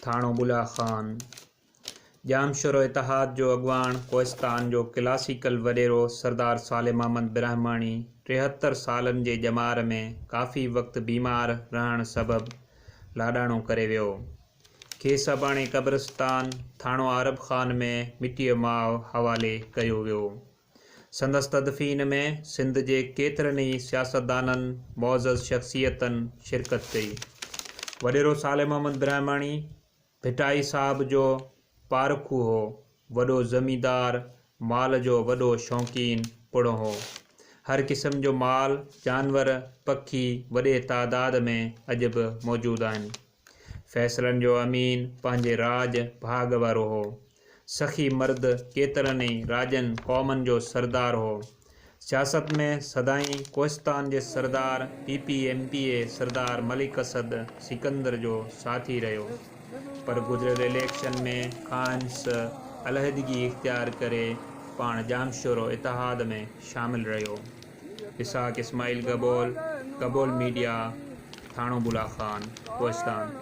थाणो बुला खान। जामशोरो इतिहाद जो अॻवान कोहिस्तान जो क्लासिकल वॾेरो सरदार साले महमद ब्राह्मणी 73 सालनि जे ॼमार में काफ़ी वक़्तु बीमार रहण सबबि लाॾाणो करे वियो। खेसि अबाणे क़ब्रिस्तान थाणो आरब खान में मिटीअ माउ हवाले कयो वियो। संदसि तदफ़ीन में सिंध जे केतिरनि ई सियासतदाननि मुअज़्ज़ज़ शख़्सियतनि शिरकत कई। वॾेरो साले महमद ब्राह्मणी भिटाई साहब जो पारखू हो, वॾो ज़मींदार, माल जो वॾो शौक़ीन पुण हो। हर क़िस्म जो माल, जानवर, पखी वॾे तादाद में अॼु बि मौजूदु आहिनि। फ़ैसिलनि जो अमीन पंहिंजे राज भाग वारो हो। सखी मर्द केतिरनि ई राजनि क़ौमनि जो सरदार हो। सियासत में सदाईं कोहिस्तान जे सरदार PPMPA सरदार मलिक असद सिकंदर जो साथी रहियो, पर गुज़िरियल इलेक्शन में खांस अलहदगी इख्तियार करे पाण जामशोरो इतिहाद में शामिल रहियो। इसाक इस्माइल गबोल, गबोल मीडिया, थाणो बुला खान, कोहिस्तान।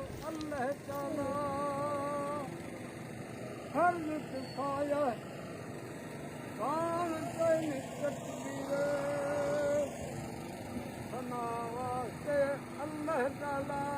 अल्लाह ताला